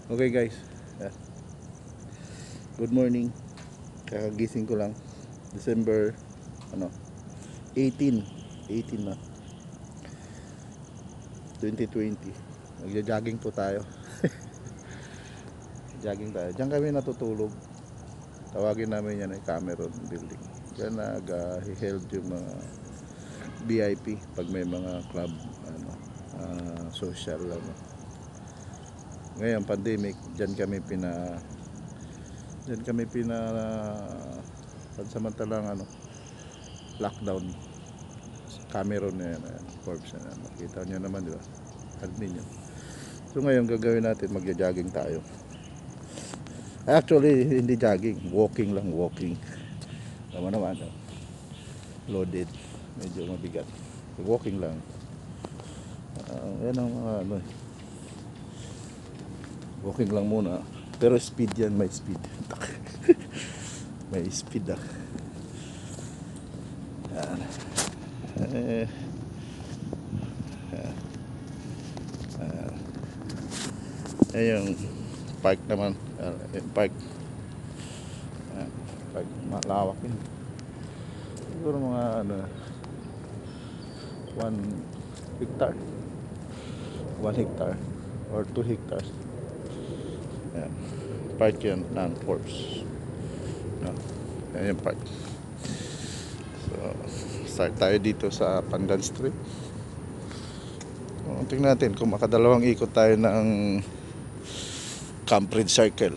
Okay guys, ah, good morning. Kakagising ko lang. December ano, 18, 18 na 2020. Magja-jogging po tayo. Jogging tayo. Diyan kami natutulog. Tawagin namin yan ay Cameron Building. Diyan nag-held yung mga VIP pag may mga club ano, social ano. Ngayon pandemic, diyan kami pina pansamantalang ano, lockdown. Cameron na yan, ayan, Forbes na yan. Makita nyo naman, di ba? Admin yun. So ngayon gagawin natin, magja-jogging tayo. Actually, hindi jogging, walking lang, walking. Tama naman, no? Loaded, medyo mabigat. Walking lang. Yan ang mga ano, walking lang muna. Pero speed yan, may speed. May speed ah. Yan. Eh, yung park naman, yung park. Park malawak yun. Siguro mga ano, 1 hectare, 1 hectare or 2 hectares. Yan. Park yan ng Forbes. No? Yan yung park. So, start tayo dito sa Pandan Street. Tingnan natin kung makadalawang ikot tayo ng Cambridge Circle.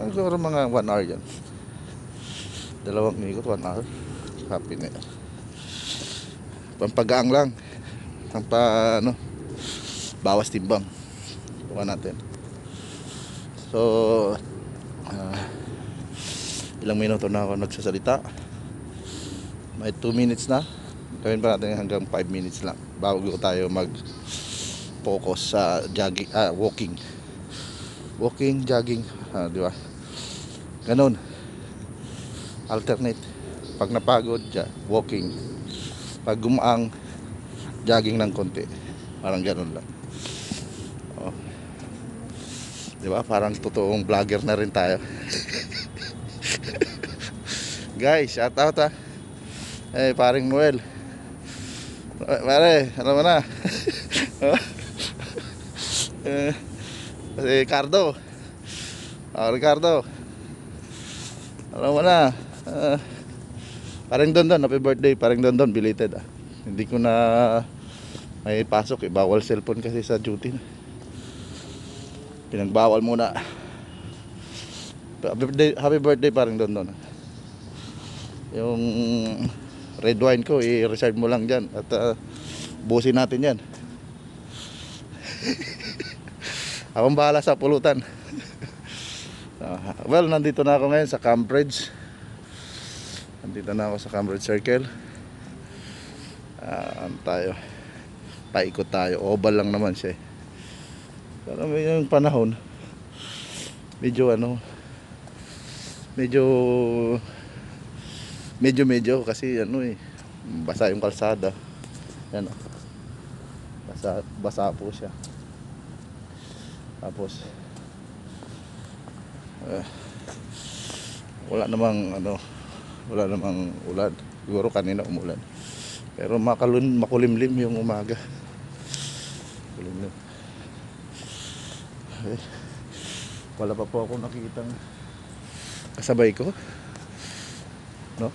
Siguro mga 1 hour yan. Dalawang ikot, 1 hour. Happy na yan. Pampagaang lang. Ano, bawas timbang. Kuha natin. So, ilang minuto na ako nagsasalita. May 2 minutes na. Gawin pa natin hanggang 5 minutes lang bago tayo mag-focus sa jogging, walking, jogging, di ba? Ganun. Alternate. Pag napagod, walking. Pag gumaang, jogging ng konti. Parang ganun lang. Oh. Di ba? Parang totoong vlogger na rin tayo. Guys, shout out ah. Paring Noel. Pare, alam mo na. Si Ricardo. Ricardo. Alam mo na. Paring Dondon, happy birthday. Paring Dondon, belated ah. Hindi ko na may pasok eh. Bawal cellphone kasi sa duty na. Pinagbawal muna. Happy birthday paring Dondon. Yung red wine ko i-reserve mo lang dyan at busin natin yan. Akong bahala sa pulutan. Well, nandito na ako ngayon sa Cambridge. Nandito na ako sa Cambridge Circle. Tayo paikot tayo, oval lang naman siya. Pero yung panahon medyo ano, medyo kasi ano basa yung kalsada. Yan oh. Basa po siya. Tapos wala namang ulan. Siguro kanina umulan. Pero makulimlim yung umaga. Kulimlim. Wala pa po ako nakikitang kasabay ko. No?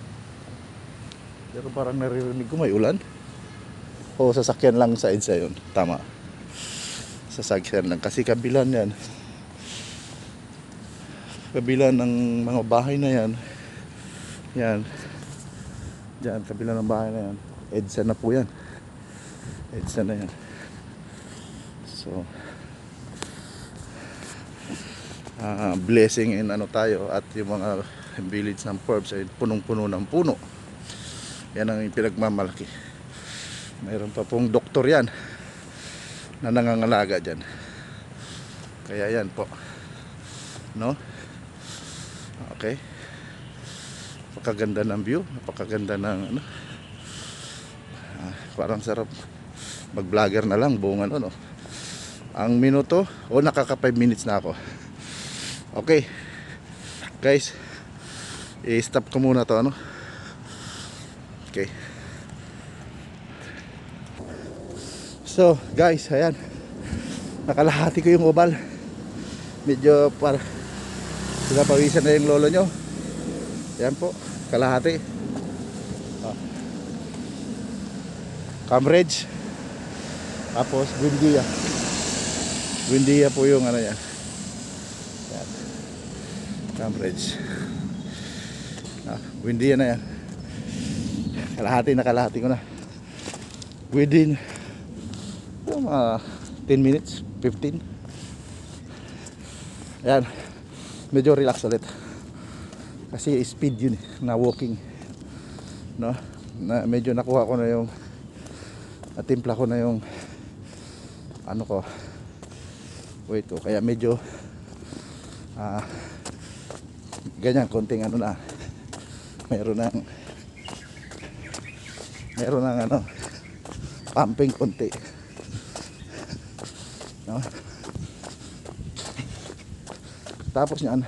Pero parang naririnig ko may ulan. O sasakyan lang sa EDSA yun. Tama. Sasakyan lang. Kasi kabilan yan. Kabilan ng mga bahay na yan. Yan. Diyan, kabilan ng bahay na yan. EDSA na po yan. EDSA na yan. So, blessing in ano tayo. At yung mga village ng Forbes ay punong-puno ng puno. Yan ang pinagmamalaki. Mayroon pa pong doktor yan na nangangalaga dyan. Kaya yan po, no? Okay. Napakaganda ng view. Napakaganda ng ano. Parang sarap mag vlogger na lang buong ano, no? ang minuto. O nakaka 5 minutes na ako. Okay guys, i-stop ko muna to, ano. Okay. So guys, ayan, nakalahati ko yung oval. Medyo para pinapawisan na yung lolo nyo. Ayan po, kalahati. Cambridge. Tapos Buendia. Buendia po yung ano yan. Ayan. Cambridge. Buendia na yan. Kalahati ko na. Within 10 minutes, 15. Ayan. Medyo relax ulit. Kasi speed yun na walking. No? Na medyo nakuha ko na yung natimpla ko na yung ano ko, weight ko. Kaya medyo ganyan, konting ano na, meron ng ano, pumping konti, no? Tapos yan,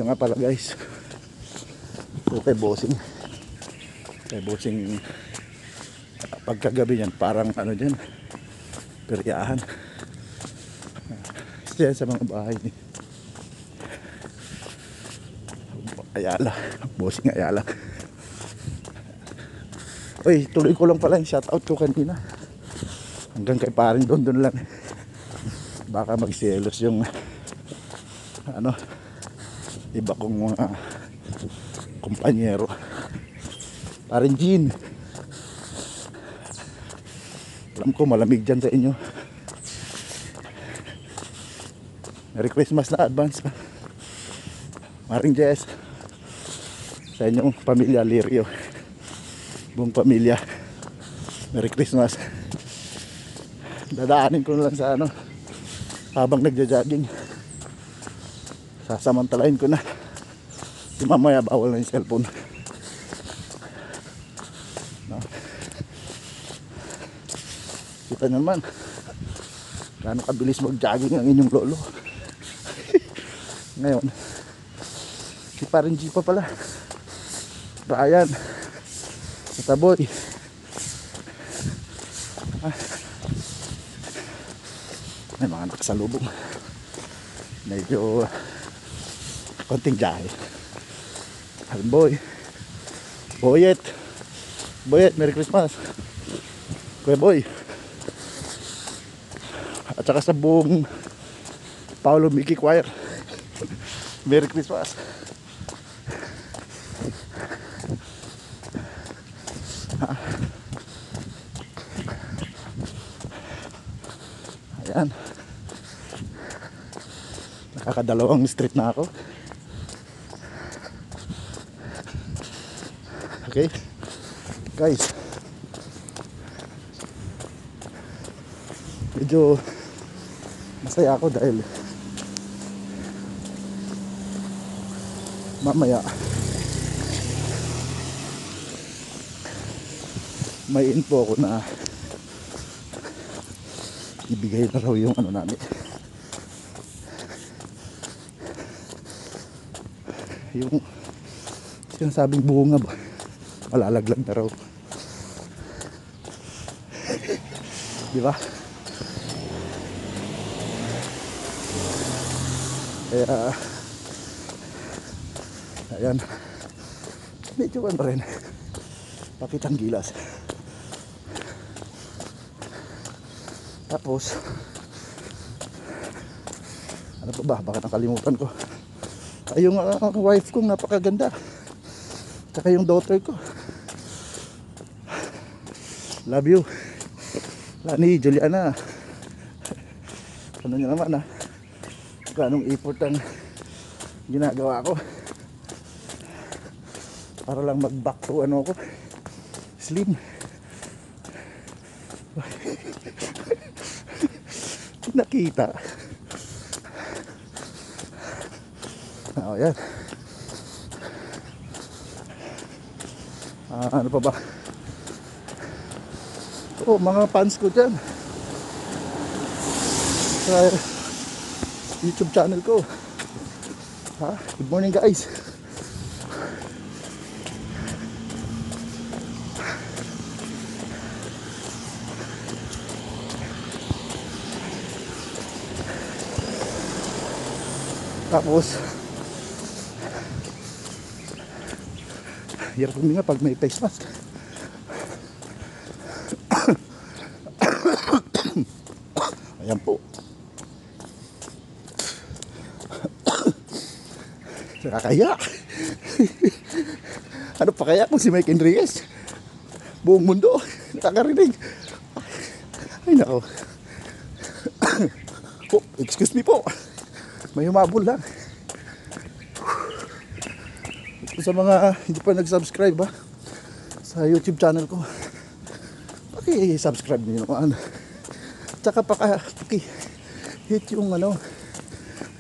yung nga pala guys, okay, bossing pagkagabi yan, parang ano dyan, peryahan. Yan sa mga bahay ni Ayala, bossing Ayala. Uy, tuloy ko lang pala yung shoutout ko kanina. Hanggang kay paring doon lang. Baka magselos yung ano, iba kong mga kumpanyero. Paring Jean, alam ko malamig dyan sa inyo. Merry Christmas na advance. Maring Jess, sa inyong pamilya Lirio, buong pamilya, Merry Christmas. Dadaanin ko na lang sa ano, habang nagja-jogging. Sasamantalain ko na. Si mamaya bawal na yung cellphone, no? Kita nyo naman gaano kabilis mag-jogging ang inyong lolo. Ngayon si paring G pa pala, Brian, Taboy. May mga nakasalubong, medyo konting jahe. Boy, Boyet, Merry Christmas. Kuya Boy, at saka sa buong Paolo Mickey Choir, Merry Christmas. Ayan, nakakadalawang street na ako. Okay guys, medyo masaya ako dahil mamaya may info ako na ibigay na raw yung ano namin, yung sinasabing bunga ba, malalaglag na raw. Di ba? Kaya ayan, medyo ano rin, pakitang gilas. Tapos ano pa ba, baka nakalimutan ko. Ay, yung wife kong napakaganda, tsaka yung daughter ko, love you Lani, Juliana. Ano nyo naman ha, ganong effort ang ginagawa ko para lang mag back to ano ko, slim. Nakita. Oh, yan. Ano pa ba? Oh, mga fans ko dyan sa YouTube channel ko. Ha? Good morning guys. Tapos hirap huminga pag may face mask. Ayan po. Nakakaya. Ano pa kaya kung si Mike Enriquez buong mundo nakakarinig? Ay nako. Oh, excuse me po, may humabol lang. Sa mga hindi pa nag-subscribe sa YouTube channel ko, paki-subscribe niyo naman. Tsaka paki-hit yung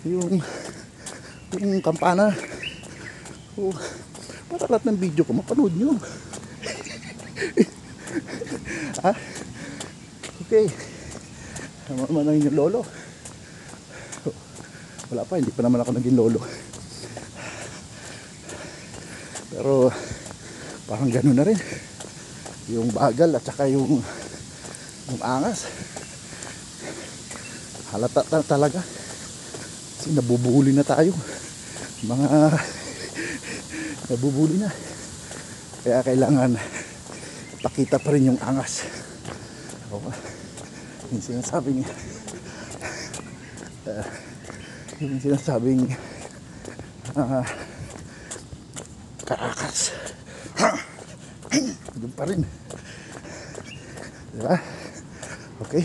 yung kampana. Oh, para lahat ng video ko mapanood nyo. Ha? Okay. Tama naman yung lolo. Wala pa, hindi pa naman ako naging lolo. Pero parang gano'n na rin. Yung bagal at saka yung angas. Halata talaga. Kasi nabubuli na tayo. Nabubuli na. Kaya kailangan pakita pa rin yung angas. Yung sinasabing kaakas. Doon pa rin. Diba? Okay.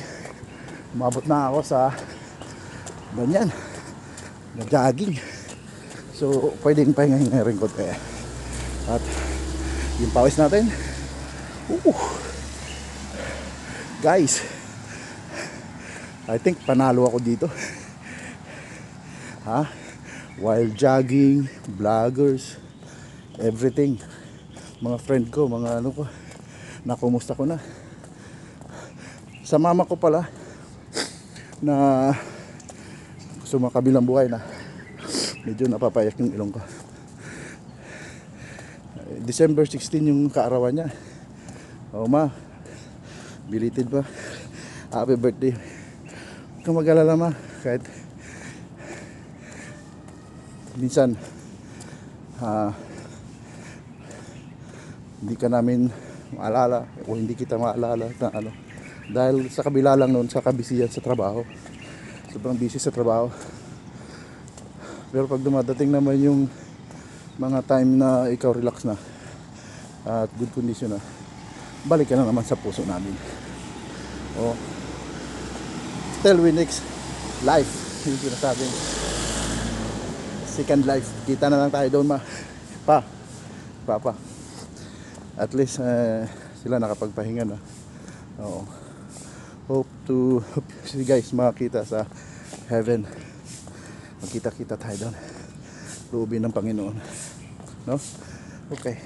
Umabot na ako sa ganyan na jogging. So pwedeng pahingahin rin ko kaya. At yung pawis natin. Guys, I think panalo ako dito. Ha? While jogging, vloggers, everything. Mga friend ko, mga ano ko, nakumusta ko na. Sa mama ko pala na sumakabilang buhay na medyo napapayak yung ilong ko. December 16 yung kaarawan niya. O ma, belated ba? Happy birthday. Huwag kang mag-alala ma, kahit minsan hindi ka namin maalala o hindi kita maalala na ano, dahil sa kabila lang noon sa kabisihan sa trabaho, sobrang busy sa trabaho. Pero pag dumadating naman yung mga time na ikaw relax na at good condition na, balik ka na naman sa puso namin. O till we next life, yung sinasabing second life, kita na lang tayo doon ma. Papa, at least sila nakapagpahinga na. Oo. Hope see guys makita sa heaven. Magkita-kita tayo doon, loobin ng Panginoon, no? Okay.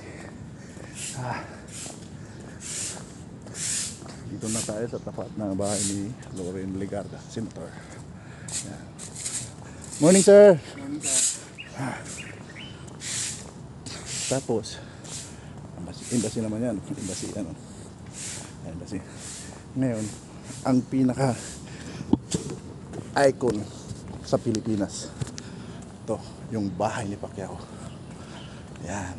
Dito na tayo sa tapat ng bahay ni Loren Legarda, Senator. Yan. Morning sir. Morning sir. Tapos embassy naman yan. Embassy. Ngayon, ang pinaka icon sa Pilipinas, ito, yung bahay ni Pacquiao. Yan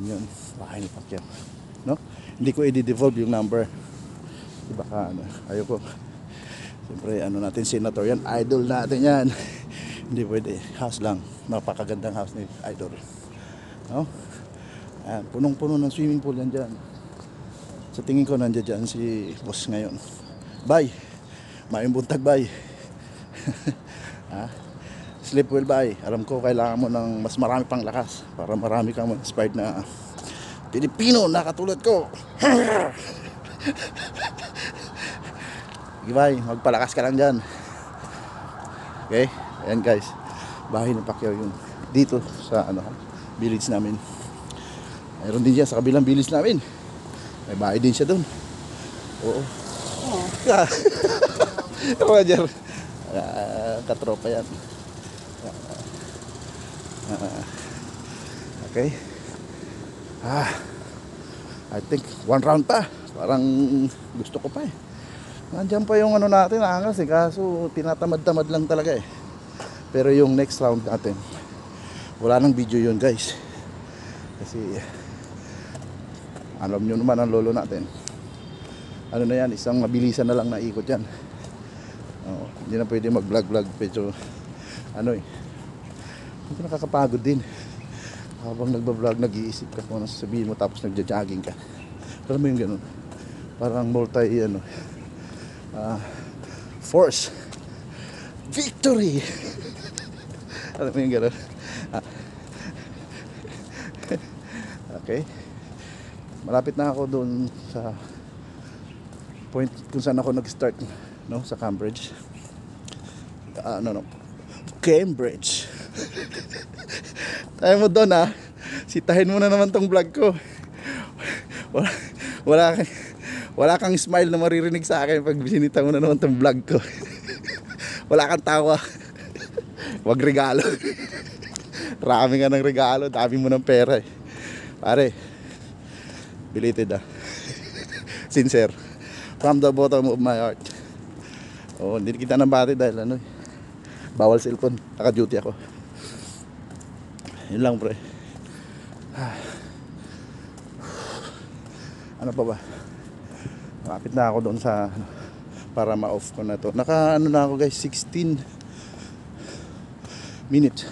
yun, bahay ni Pacquiao, no? Hindi ko i-devolve yung number, baka ayoko. Siyempre natin, senator yan, idol natin yan. Hindi pwede, house lang, napakagandang house ni idol, no? Ayan, punong-puno ng swimming pool yan dyan. Sa tingin ko nandiyan dyan si boss ngayon. Bye, maimbuntag bye. Sleep well bye. Alam ko kailangan mo ng mas marami pang lakas para marami kang inspired na Pilipino na katulad ko. Bye, magpalakas ka lang dyan. Okay, ayan guys, bahay ni Pacquiao yun, dito sa village namin. Mayroon din dyan sa kabilang village namin, may bahay din siya doon. Oo. Oo. Ah, Roger. Katropa yan. Okay. I think one round pa. Parang gusto ko pa eh. Nandiyan pa yung ano natin, angas eh. Kaso tinatamad-tamad lang talaga eh. Pero yung next round natin, wala nang video yun guys. Kasi alam nyo naman ang lolo natin. Ano na yan, isang mabilisan na lang na ikot yan. Hindi na pwede mag-vlog-vlog. Pero ano eh, hindi nakakapagod din. Habang nagbablog, nag-iisip ka kung ano sasabihin mo tapos nagja-jogging ka. Alam mo yung ganun? Parang force victory. Alam mo yung ganun? Okay. Malapit na ako doon sa point kung saan ako nag-start, no, sa Cambridge. Cambridge. Tayo mo doon ha. Sitahin mo na naman tong vlog ko. Wala, wala kang smile na maririnig sa akin pag bisinita mo na naman tong vlog ko. Wala kang tawa. Wag regalo. Rami ka ng regalo, dami mo ng pera eh. Pare, belated sincere. From the bottom of my heart. Hindi kita nabati dahil bawal cellphone, naka-duty ako. Yun lang pre. Ano pa ba? Malapit na ako doon sa para ma-off ko na to. Na ako guys, 16 minutes.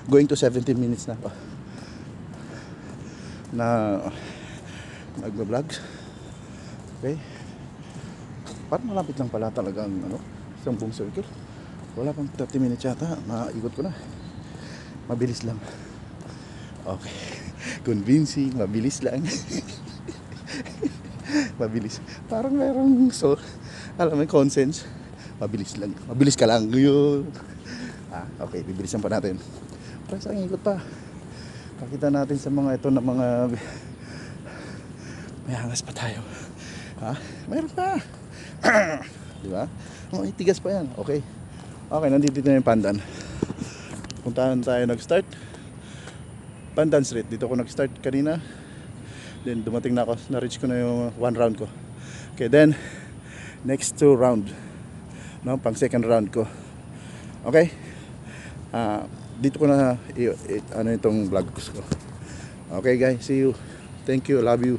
Going to 17 minutes na ako. Na nagba-vlog. Okay. Parang malapit lang pala talagang isang buong circle. Wala pang 30 minutes yata. Maikot ko na. Mabilis lang. Okay. Convincing. Mabilis lang. Mabilis. Parang merong alam mo, consens. Mabilis lang. Mabilis ka lang. Yun. Okay. Bibilisan pa natin. Parang sa ikot pa. Pakita natin sa mga ito na mga may angas pa tayo. Mayroon pa. Diba? Itigas pa yan. Okay. Okay, nandito na yung Pandan. Puntahan tayo nag-start. Pandan Street. Dito ako nag-start kanina. Then dumating na ako. Na-reach ko na yung one round ko. Okay, then next two round. No, pang second round ko. Okay? Dito ko na itong vlog ko. Okay guys, see you. Thank you. Love you.